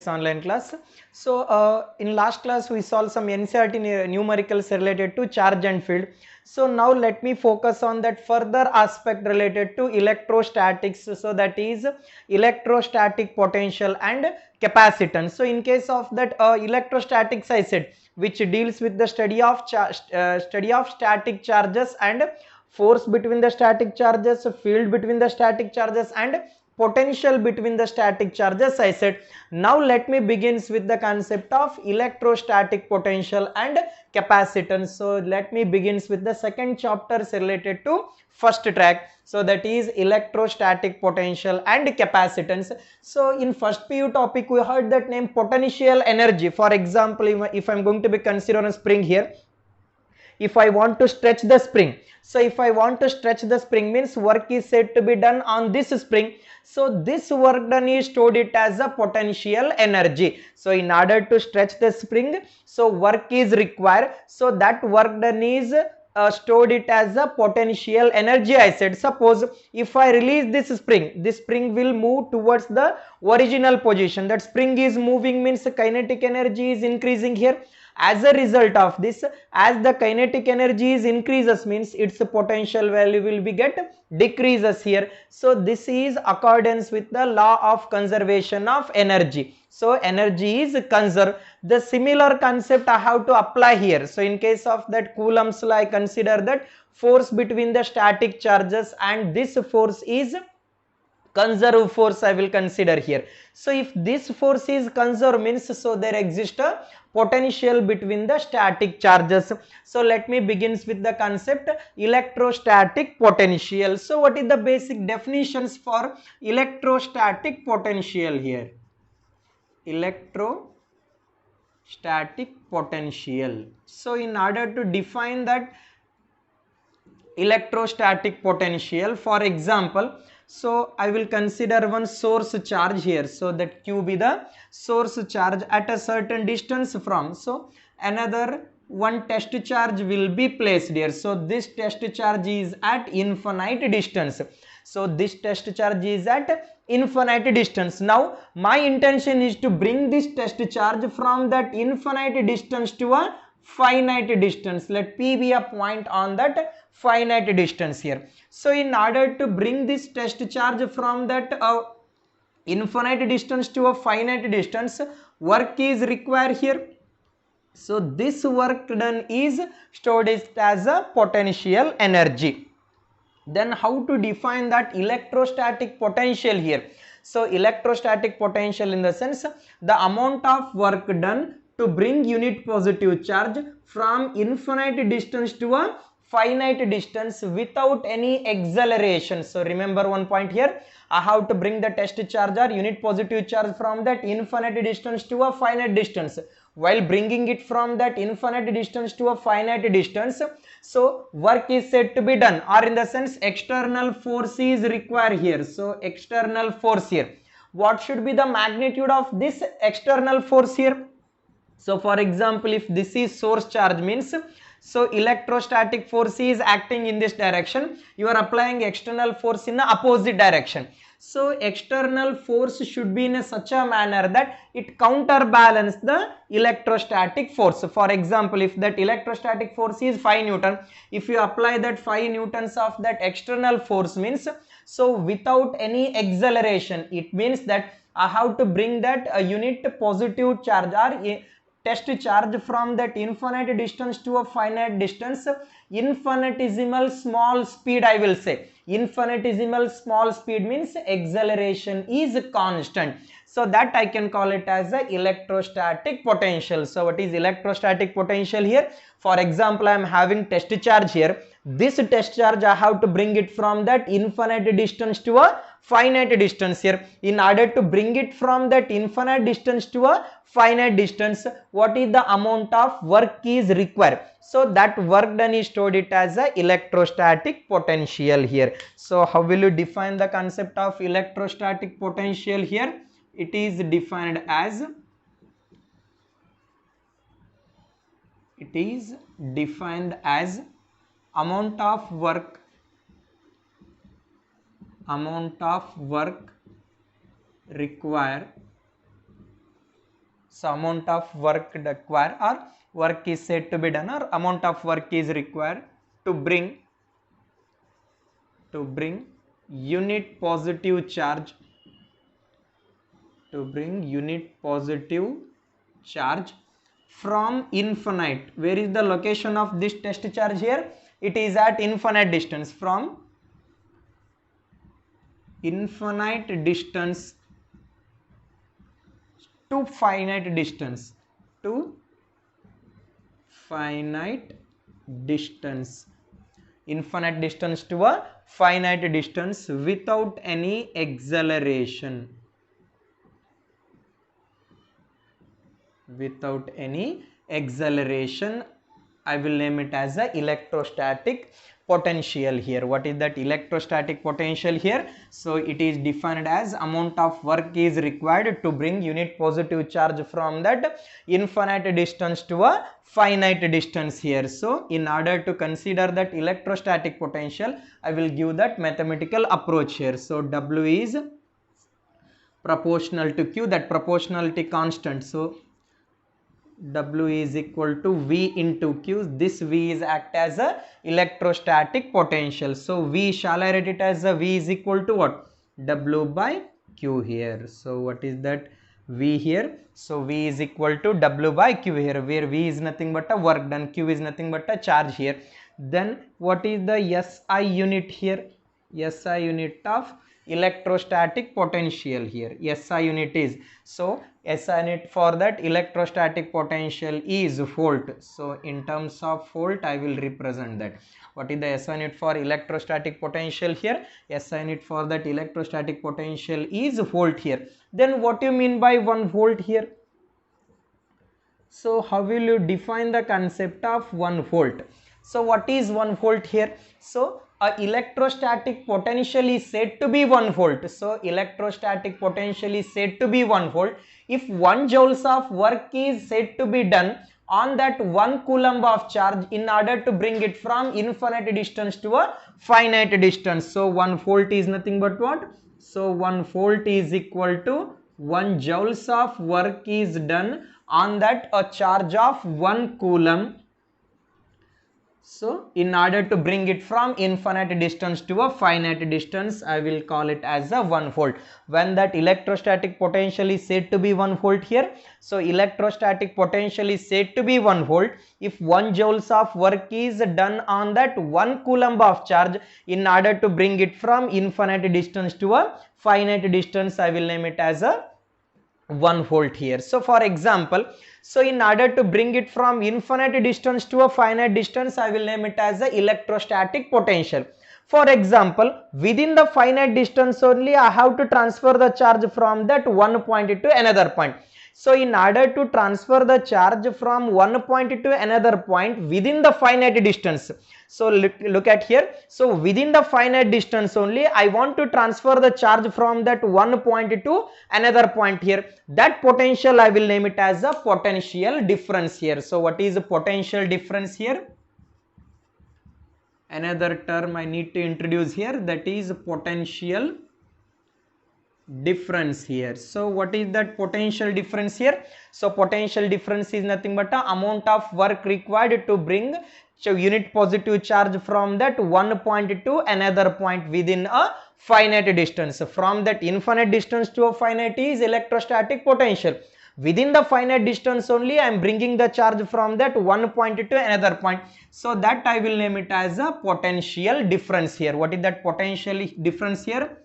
online class. So in last class we saw some NCERT numericals related to charge and field. So now let me focus on that further aspect related to electrostatics. So that is electrostatic potential and capacitance. So in case of that electrostatics I said, which deals with the study of static charges and force between the static charges, field between the static charges and potential between the static charges I said. Now let me begins with the concept of electrostatic potential and capacitance. So let me begins with the second chapter related to first track. So that is electrostatic potential and capacitance. So in first PU topic we heard that name potential energy. For example, if I'm going to be considering a spring here, if I want to stretch the spring, so if I want to stretch the spring means work is said to be done on this spring. So this work done is stored it as a potential energy. So in order to stretch the spring, so work is required. So that work done is stored it as a potential energy I said. Suppose if I release this spring will move towards the original position. That spring is moving means kinetic energy is increasing here. As a result of this, as the kinetic energy is increases means its potential value will be get decreases here. So this is accordance with the law of conservation of energy. So energy is conserved. The similar concept I have to apply here. So in case of that Coulomb's law, I consider that force between the static charges and this force is conserved force I will consider here. So if this force is conserved means so there exists a potential between the static charges. So let me begins with the concept electrostatic potential. So what is the basic definitions for electrostatic potential here? Electrostatic potential. So in order to define that electrostatic potential, for example, so I will consider one source charge here. So that Q be the source charge at a certain distance from. So another one test charge will be placed here. So this test charge is at infinite distance. So this test charge is at infinite distance. Now my intention is to bring this test charge from that infinite distance to a finite distance. Let P be a point on that finite distance here. So in order to bring this test charge from that infinite distance to a finite distance, work is required here. So this work done is stored as a potential energy. Then how to define that electrostatic potential here? So electrostatic potential in the sense the amount of work done to bring unit positive charge from infinite distance to a finite distance without any acceleration. So remember one point here, I have to bring the test charge or unit positive charge from that infinite distance to a finite distance. While bringing it from that infinite distance to a finite distance, so work is said to be done, or in the sense external force is required here. So external force here, what should be the magnitude of this external force here? So for example, if this is source charge means, so electrostatic force is acting in this direction, you are applying external force in the opposite direction. So external force should be in such a manner that it counterbalance the electrostatic force. For example, if that electrostatic force is 5 Newton, if you apply that 5 Newtons of that external force means, so without any acceleration, it means that I have to bring that a unit positive charge or a test charge from that infinite distance to a finite distance, infinitesimal small speed I will say. Infinitesimal small speed means acceleration is constant. So that I can call it as a electrostatic potential. So what is electrostatic potential here? For example, I am having test charge here. This test charge I have to bring it from that infinite distance to a finite distance here. In order to bring it from that infinite distance to a finite distance, what is the amount of work is required? So that work done is stored it as a electrostatic potential here. So how will you define the concept of electrostatic potential here? It is defined as amount of work required So amount of work required or work is said to be done or amount of work is required to bring unit positive charge from infinite. Where is the location of this test charge here? It is at infinite distance, from infinite distance to finite distance, infinite distance to a finite distance without any acceleration. I will name it as a electrostatic potential here. What is that electrostatic potential here? So it is defined as amount of work is required to bring unit positive charge from that infinite distance to a finite distance here. So in order to consider that electrostatic potential, I will give that mathematical approach here. So W is proportional to Q, that proportionality constant. So W is equal to V into Q. This V is act as a electrostatic potential. So V, shall I write it as a V is equal to what? W by Q here. So what is that V here? So V is equal to W by Q here, where V is nothing but a work done, Q is nothing but a charge here. Then what is the SI unit here? SI unit of electrostatic potential here. SI unit is, so SI unit for that electrostatic potential is volt. So in terms of volt, I will represent that. What is the SI unit for electrostatic potential here? SI unit for that electrostatic potential is volt here. Then what do you mean by 1 volt here? So how will you define the concept of 1 volt? So what is 1 volt here? So a electrostatic potential is said to be 1 volt. So electrostatic potential is said to be 1 volt if 1 joules of work is said to be done on that 1 coulomb of charge in order to bring it from infinite distance to a finite distance. So 1 volt is nothing but what? So 1 volt is equal to 1 joules of work is done on that a charge of 1 coulomb. So in order to bring it from infinite distance to a finite distance, I will call it as a 1 volt. When that electrostatic potential is said to be 1 volt here, so electrostatic potential is said to be 1 volt if 1 joules of work is done on that 1 coulomb of charge in order to bring it from infinite distance to a finite distance. I will name it as a 1 volt here. So for example, so in order to bring it from infinite distance to a finite distance, I will name it as a electrostatic potential. For example, within the finite distance only, I have to transfer the charge from that one point to another point. So in order to transfer the charge from one point to another point within the finite distance, so look at here. So within the finite distance only, I want to transfer the charge from that one point to another point here. That potential I will name it as a potential difference here. So what is the potential difference here? Another term I need to introduce here, that is potential difference here. So what is that potential difference here? So potential difference is nothing but the amount of work required to bring unit positive charge from that one point to another point within a finite distance. From that infinite distance to a finite is electrostatic potential. Within the finite distance only, I am bringing the charge from that one point to another point. So that I will name it as a potential difference here. What is that potential difference here?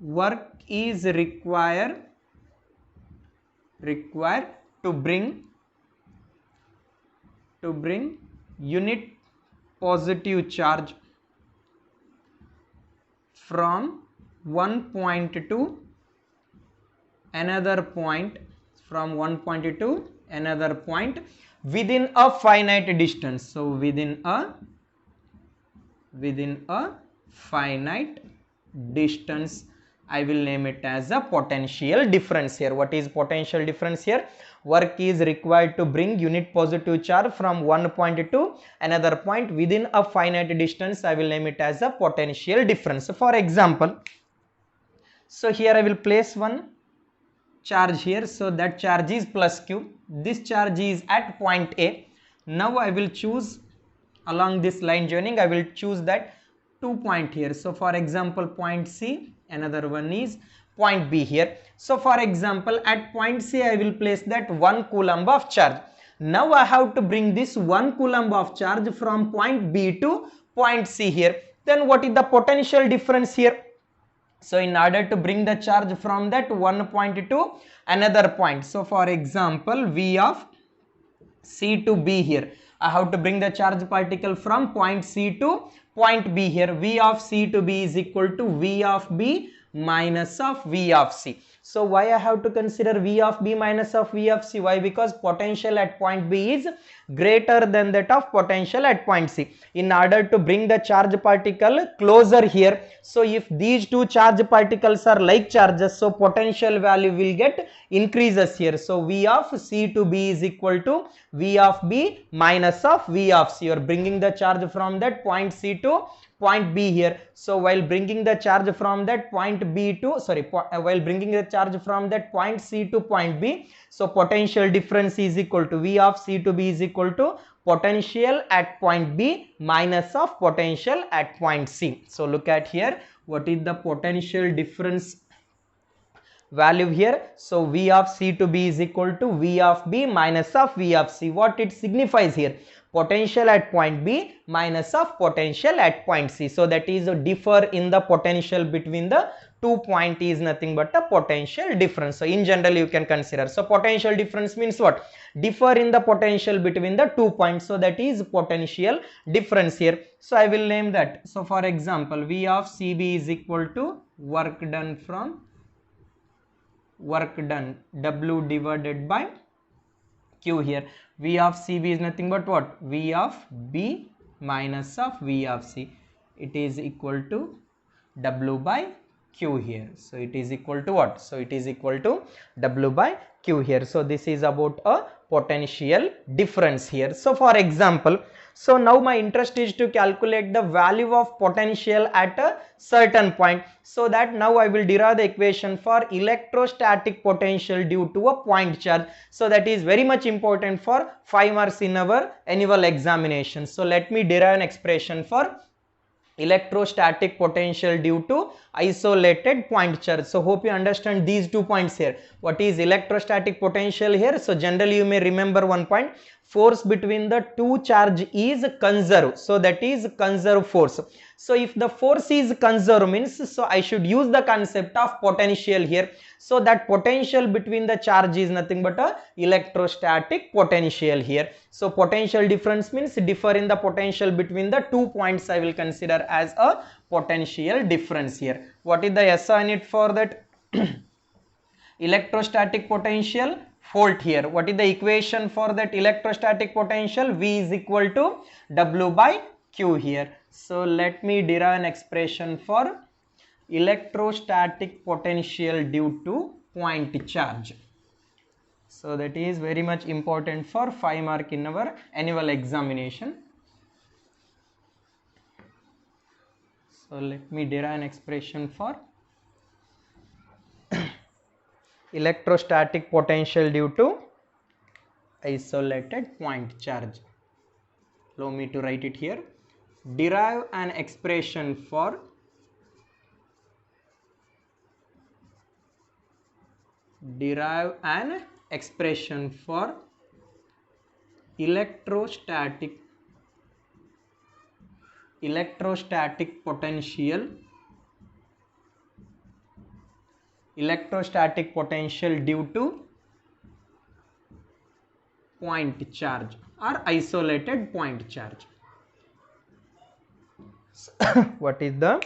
Work is required to bring unit positive charge from one point to another point, within a finite distance. So within a finite distance, I will name it as a potential difference here. What is potential difference here? Work is required to bring unit positive charge from one point to another point within a finite distance. I will name it as a potential difference. For example, so here I will place one charge here, so that charge is plus q. This charge is at point A. Now I will choose along this line joining, I will choose that 2 point here. So for example point C, another one is point B here. So for example at point C I will place that 1 coulomb of charge. Now I have to bring this 1 coulomb of charge from point B to point C here. Then what is the potential difference here? So in order to bring the charge from that one point to another point, so for example V of C to B here, I have to bring the charge particle from point C to point B here. V of C to B is equal to V of B minus of V of C. So why I have to consider V of B minus of V of C? Why? Because potential at point B is greater than that of potential at point C. In order to bring the charge particle closer here, so if these two charge particles are like charges, so potential value will get increases here. So V of C to B is equal to V of B minus of V of C. You are bringing the charge from that point C to point B here. So while bringing the charge from that point B to while bringing the charge from that point C to point B, so potential difference is equal to V of C to B is equal to potential at point B minus of potential at point C. So look at here, what is the potential difference value here? So V of C to B is equal to V of B minus of V of C. What it signifies here? Potential at point B minus of potential at point C. So that is a differ in the potential between the 2 point is nothing but a potential difference. So in general you can consider. So potential difference means what? Differ in the potential between the 2 points. So that is potential difference here. So I will name that. So for example V of CB is equal to work done W divided by Q here. V of CB is nothing but what? V of B minus of V of C. It is equal to W by Q here. So it is equal to what? So it is equal to W by Q here. So this is about a potential difference here. So for example, so now my interest is to calculate the value of potential at a certain point. So that now I will derive the equation for electrostatic potential due to a point charge. So that is very much important for 5 marks in our annual examination. So let me derive an expression for electrostatic potential due to isolated point charge. So hope you understand these 2 points here. What is electrostatic potential here? So generally you may remember one point, force between the two charge is conserved. So that is conserved force. So if the force is conserved means, so I should use the concept of potential here. So that potential between the charge is nothing but a electrostatic potential here. So potential difference means differ in the potential between the 2 points. I will consider as a potential difference here. What is the SI unit for that? Electrostatic potential, volt here. What is the equation for that electrostatic potential? V is equal to W by Q here. So let me derive an expression for electrostatic potential due to point charge. So that is very much important for 5 mark in our annual examination. So let me derive an expression for electrostatic potential due to isolated point charge. Allow me to write it here. Derive an expression for electrostatic potential due to point charge or isolated point charge. What is the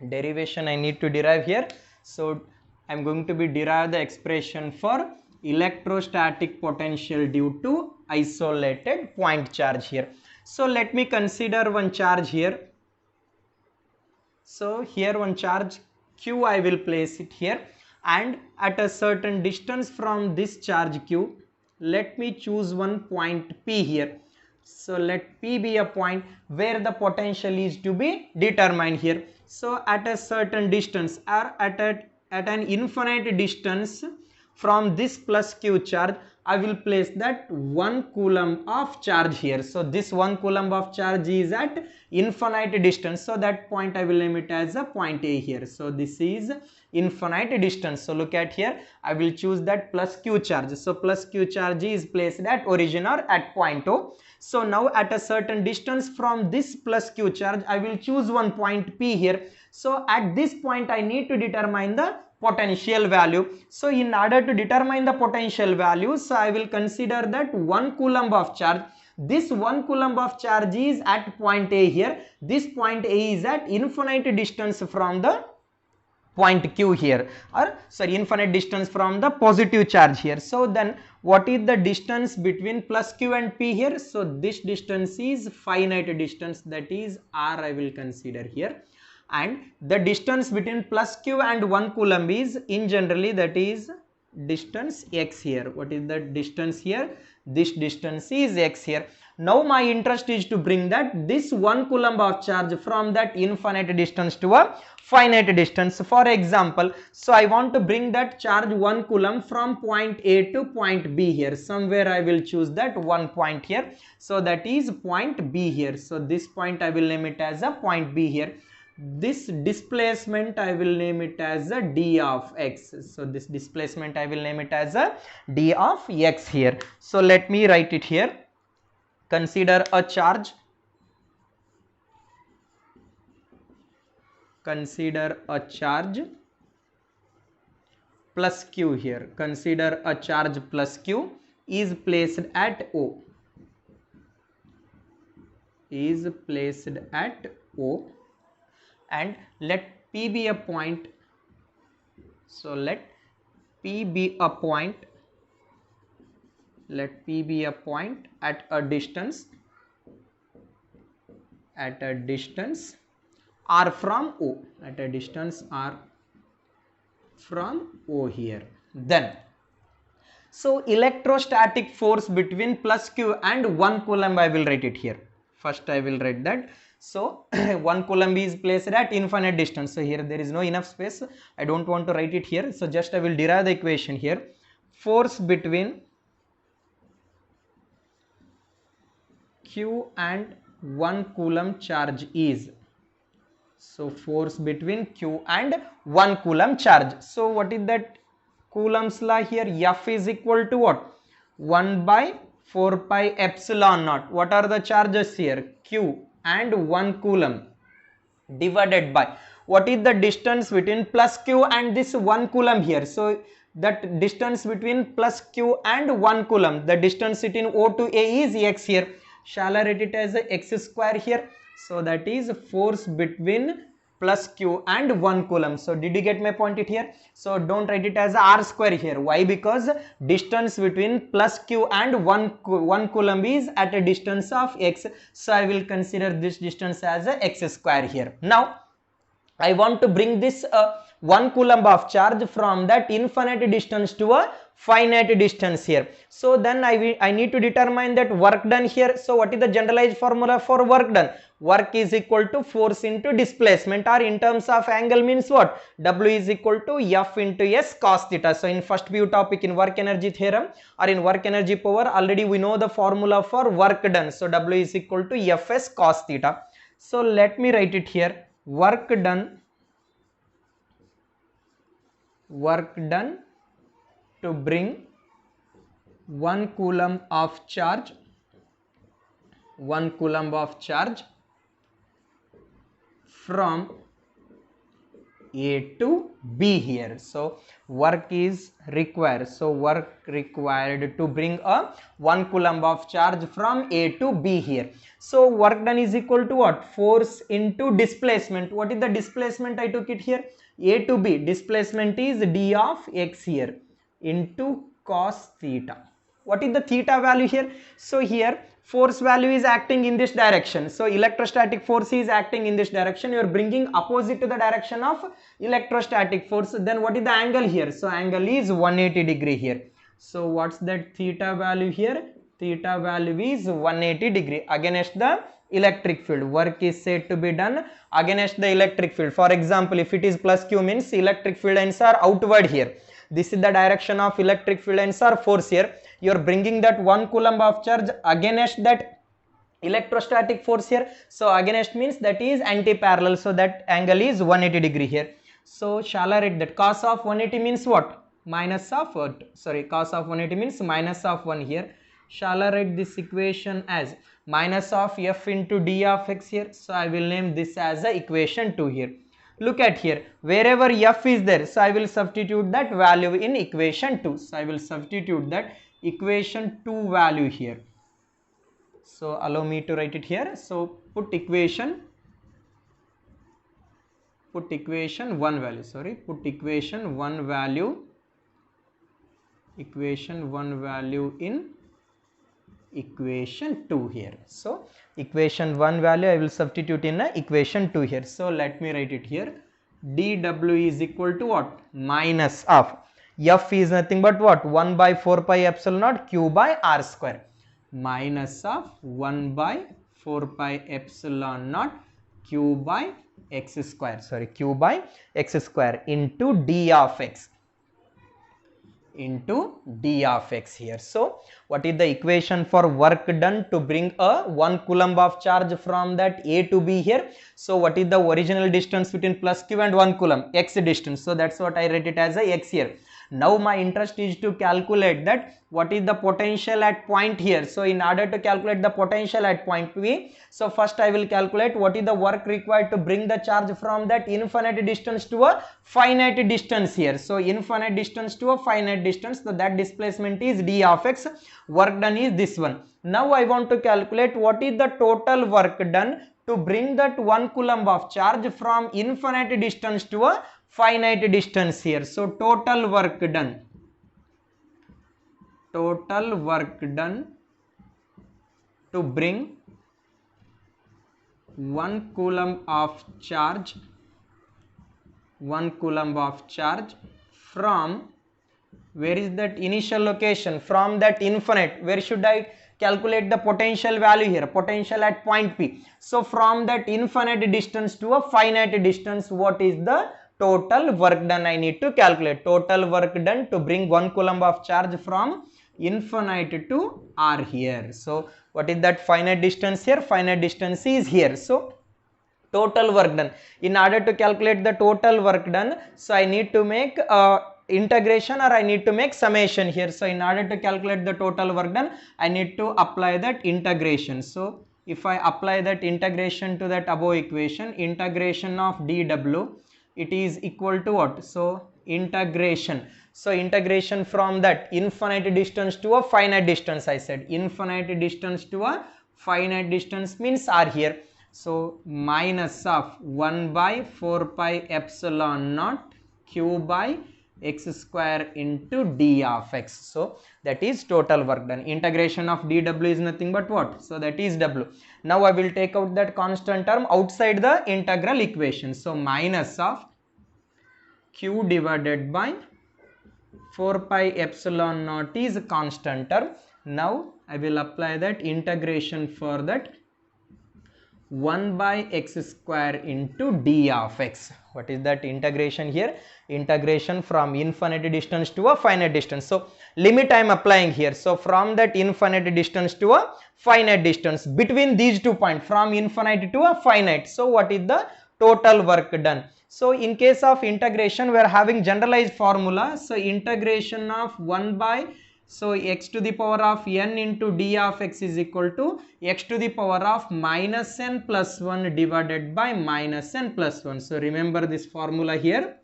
derivation I need to derive here? So I am going to be derive the expression for electrostatic potential due to isolated point charge here. So let me consider one charge here. So here one charge Q I will place it here, and at a certain distance from this charge Q, let me choose one point P here. So let P be a point where the potential is to be determined here. So at a certain distance or at an infinite distance from this plus q charge, I will place that 1 coulomb of charge here. So this 1 coulomb of charge is at infinite distance. So that point I will name it as a point A here. So this is infinite distance. So look at here, I will choose that plus q charge. So plus q charge is placed at origin or at point O. So now at a certain distance from this plus q charge, I will choose one point P here. So at this point I need to determine the potential value. So in order to determine the potential value, so I will consider that 1 coulomb of charge. This 1 coulomb of charge is at point A here. This point A is at infinite distance from the point Q here, or sorry, infinite distance from the positive charge here. So then what is the distance between plus Q and P here? So this distance is finite distance, that is R I will consider here. And the distance between plus q and 1 coulomb is in generally, that is distance x here. What is the distance here? This distance is x here. Now my interest is to bring that this 1 coulomb of charge from that infinite distance to a finite distance. For example, so I want to bring that charge 1 coulomb from point A to point B here. Somewhere I will choose that one point here. So that is point B here. So this point I will name it as a point B here. This displacement I will name it as a d of x. So this displacement I will name it as a d of x here. So let me write it here. Consider a charge. Consider a charge plus q here. Consider a charge plus q is placed at O. Is placed at O. And let P be a point. So let P be a point. Let P be a point at a distance. At a distance R from O. At a distance R from O here. Then, so electrostatic force between plus Q and 1 coulomb I will write it here. First I will write that. So 1 coulomb is placed at infinite distance. So here there is no enough space. I don't want to write it here. So just I will derive the equation here. Force between Q and 1 coulomb charge is. So force between Q and 1 coulomb charge. So what is that Coulomb's law here? F is equal to what? 1 by 4 pi epsilon naught. What are the charges here? Q and 1 coulomb divided by what is the distance between plus q and this 1 coulomb here. So that distance between plus q and 1 coulomb, the distance between O to A is x here. Shall I write it as a x square here? So that is force between plus q and 1 coulomb. So did you get my point it here? So don't write it as r square here. Why? Because distance between plus q and 1 coulomb is at a distance of x. So I will consider this distance as a x square here. Now I want to bring this 1 coulomb of charge from that infinite distance to a finite distance here. So then I need to determine that work done here. So what is the generalized formula for work done? Work is equal to force into displacement, or in terms of angle means what? W is equal to F into S cos theta. So in first view topic in work energy theorem or in work energy power, already we know the formula for work done. So W is equal to Fs cos theta. So let me write it here. Work done to bring 1 coulomb of charge, 1 coulomb of charge from A to B here. So work is required. So work required to bring a 1 coulomb of charge from A to B here. So work done is equal to what? Force into displacement. What is the displacement? I took it here. A to B. Displacement is d of x here into cos theta. What is the theta value here? So here force value is acting in this direction. So electrostatic force is acting in this direction. You are bringing opposite to the direction of electrostatic force. Then what is the angle here? So angle is 180 degree here. So what's that theta value here? Theta value is 180 degree against the electric field. Work is said to be done against the electric field. For example, if it is plus q means electric field ends are outward here. this is the direction of electric field and sir force here. You are bringing that 1 coulomb of charge against that electrostatic force here. So against means that is anti-parallel, so that angle is 180 degree here. So shall I write that cos of 180 means what? Minus of what? Sorry, cos of 180 means minus of 1 here. Shall I write this equation as minus of f into d of x here? So I will name this as a equation 2 here. Look at here, wherever f is there, so I will substitute that value in equation 2. So I will substitute that equation 2 value here. So allow me to write it here. So put equation 1 value, sorry, put equation 1 value in equation 2 here. So equation 1 value I will substitute in equation 2 here. So let me write it here. dw is equal to what? Minus of f is nothing but what? 1 by 4 pi epsilon naught q by r square, minus of 1 by 4 pi epsilon naught q by x square, sorry, q by x square into d of x here. So what is the equation for work done to bring a 1 coulomb of charge from that A to B here? So what is the original distance between plus q and 1 coulomb? X distance. So that's what I write it as a x here. Now my interest is to calculate that what is the potential at point here. So in order to calculate the potential at point P, so first I will calculate what is the work required to bring the charge from that infinite distance to a finite distance here. So infinite distance to a finite distance, so that displacement is d of x. Work done is this one. Now I want to calculate what is the total work done to bring that 1 coulomb of charge from infinite distance to a finite distance here. So total work done to bring 1 coulomb of charge from, where is that initial location, from that infinite, where should I calculate the potential value here? Potential at point P. So from that infinite distance to a finite distance, what is the total work done I need to calculate? Total work done to bring 1 coulomb of charge from infinite to r here. So what is that finite distance here? Finite distance is here. So total work done. In order to calculate the total work done, so I need to make integration or I need to make summation here. So in order to calculate the total work done, I need to apply that integration. So if I apply that integration to that above equation, integration of dw, it is equal to what? So integration. So integration from that infinite distance to a finite distance, I said infinite distance to a finite distance means r here. So minus of 1 by 4 pi epsilon naught q by x square into d of x. So that is total work done. Integration of dw is nothing but what? So that is w. Now I will take out that constant term outside the integral equation. So minus of q divided by 4 pi epsilon naught is a constant term. Now I will apply that integration for that 1 by x square into d of x. What is that integration here? Integration from infinite distance to a finite distance. So limit I am applying here. So from that infinite distance to a finite distance, between these 2 points, from infinite to a finite. So what is the total work done? So in case of integration, we are having generalized formula. So integration of 1 by, so x to the power of n into d of x is equal to x to the power of minus n plus 1 divided by minus n plus 1. So remember this formula here.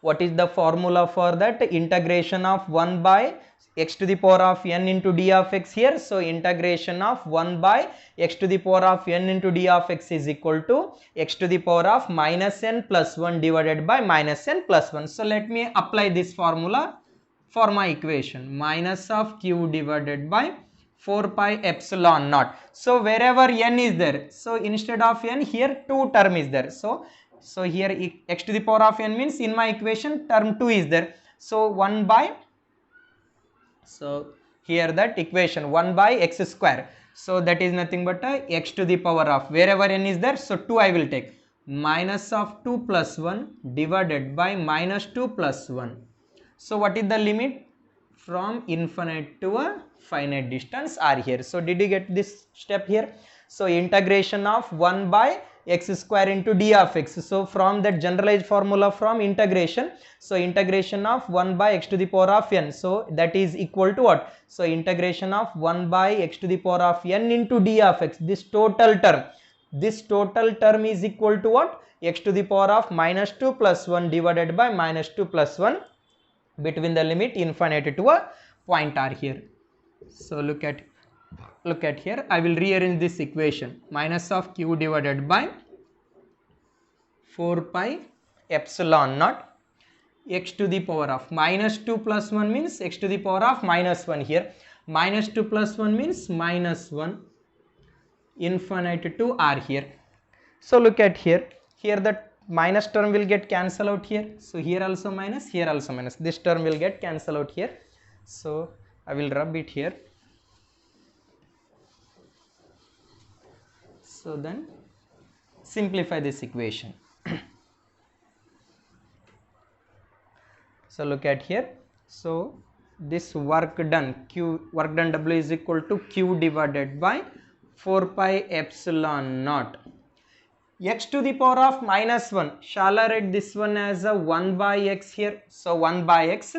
What is the formula for that? Integration of 1 by x to the power of n into d of x here. So integration of 1 by x to the power of n into d of x is equal to x to the power of minus n plus 1 divided by minus n plus 1. So let me apply this formula for my equation. Minus of q divided by 4 pi epsilon naught. So wherever n is there, so instead of n here 2 term is there. So here x to the power of n means in my equation term 2 is there. So 1 by, so here that equation 1 by x square. So that is nothing but x to the power of, wherever n is there, so 2 I will take, minus of 2 plus 1 divided by minus 2 plus 1. So what is the limit? From infinite to a finite distance are here. So did you get this step here? So integration of 1 by x square into d of x. So from that generalized formula from integration, so integration of 1 by x to the power of n, so that is equal to what? So integration of 1 by x to the power of n into d of x, this total term is equal to what? X to the power of minus 2 plus 1 divided by minus 2 plus 1 between the limit infinite to a point are here. So look at here, I will rearrange this equation. Minus of q divided by 4 pi epsilon naught x to the power of minus 2 plus 1 means x to the power of minus 1 here. Minus 2 plus 1 means minus 1 infinite to r here. So look at here the minus term will get cancelled out here. So here also minus, here also minus. This term will get cancelled out here. So I will rub it here. So then simplify this equation. So look at here. So this work done W is equal to q divided by 4 pi epsilon naught x to the power of minus 1. Shall I write this one as a 1 by x here? So 1 by x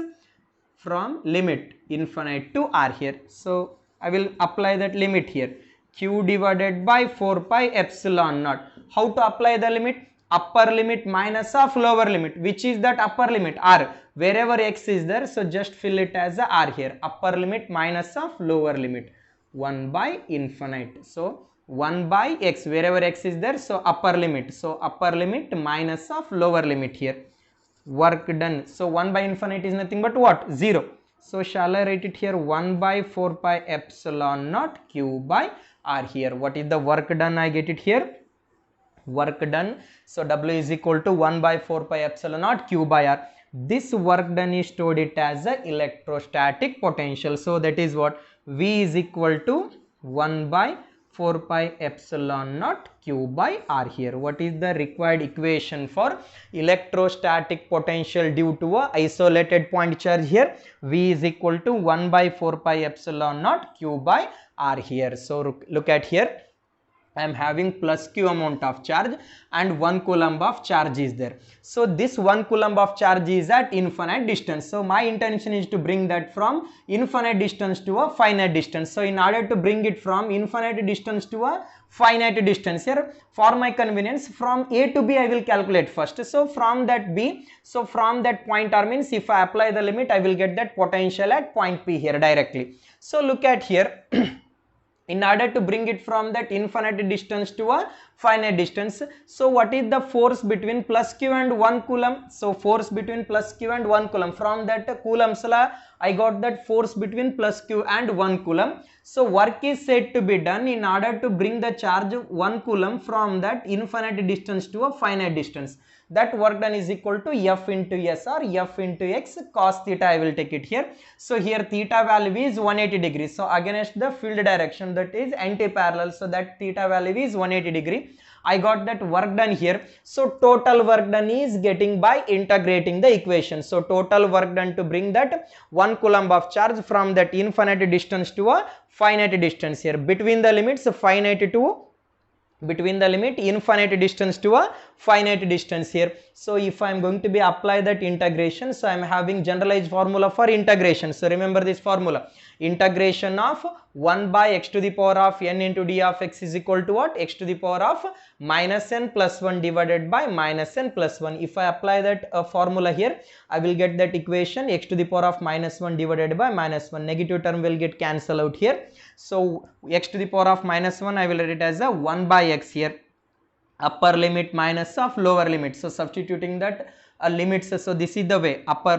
from limit infinite to r here. So I will apply that limit here. Q divided by 4 pi epsilon naught. How to apply the limit? Upper limit minus of lower limit. Which is that upper limit? R. Wherever x is there, so just fill it as a r here. Upper limit minus of lower limit. 1 by infinite. So 1 by x, wherever x is there, so upper limit. So upper limit minus of lower limit here. Work done. So 1 by infinite is nothing but what? 0. So shall I write it here? 1 by 4 pi epsilon naught q by r here. What is the work done? I get it here. Work done. So W is equal to 1 by 4 pi epsilon naught q by r. This work done is stored it as a electrostatic potential. So that is what? V is equal to 1 by 4 pi epsilon naught q by r here. What is the required equation for electrostatic potential due to a isolated point charge here? V is equal to 1 by 4 pi epsilon naught q by r here. So look at here. I am having plus q amount of charge and 1 coulomb of charge is there. So this 1 coulomb of charge is at infinite distance. So my intention is to bring that from infinite distance to a finite distance. So in order to bring it from infinite distance to a finite distance here, for my convenience, from A to B I will calculate first. So from that B, so from that point R means if I apply the limit, I will get that potential at point P here directly. So look at here. In order to bring it from that infinite distance to a finite distance, so what is the force between plus q and 1 coulomb? So force between plus q and 1 coulomb. From that Coulomb's law, I got that force between plus q and 1 coulomb. So work is said to be done in order to bring the charge 1 coulomb from that infinite distance to a finite distance. That work done is equal to F into S or F into X cos theta. I will take it here. So here theta value is 180 degrees. So against the field direction, that is anti-parallel. So that theta value is 180 degree. I got that work done here. So total work done is getting by integrating the equation. So total work done to bring that 1 coulomb of charge from that infinite distance to a finite distance here. Between the limits finite to infinite distance to a finite distance here. So if I am going to be apply that integration, so I am having generalized formula for integration. So remember this formula. Integration of 1 by x to the power of n into d of x is equal to what? X to the power of minus n plus 1 divided by minus n plus 1. If I apply that formula here, I will get that equation x to the power of minus 1 divided by minus 1. Negative term will get cancelled out here. So x to the power of minus 1, I will write it as a 1 by x here. Upper limit minus of lower limit. So substituting that limits. So this is the way. Upper limit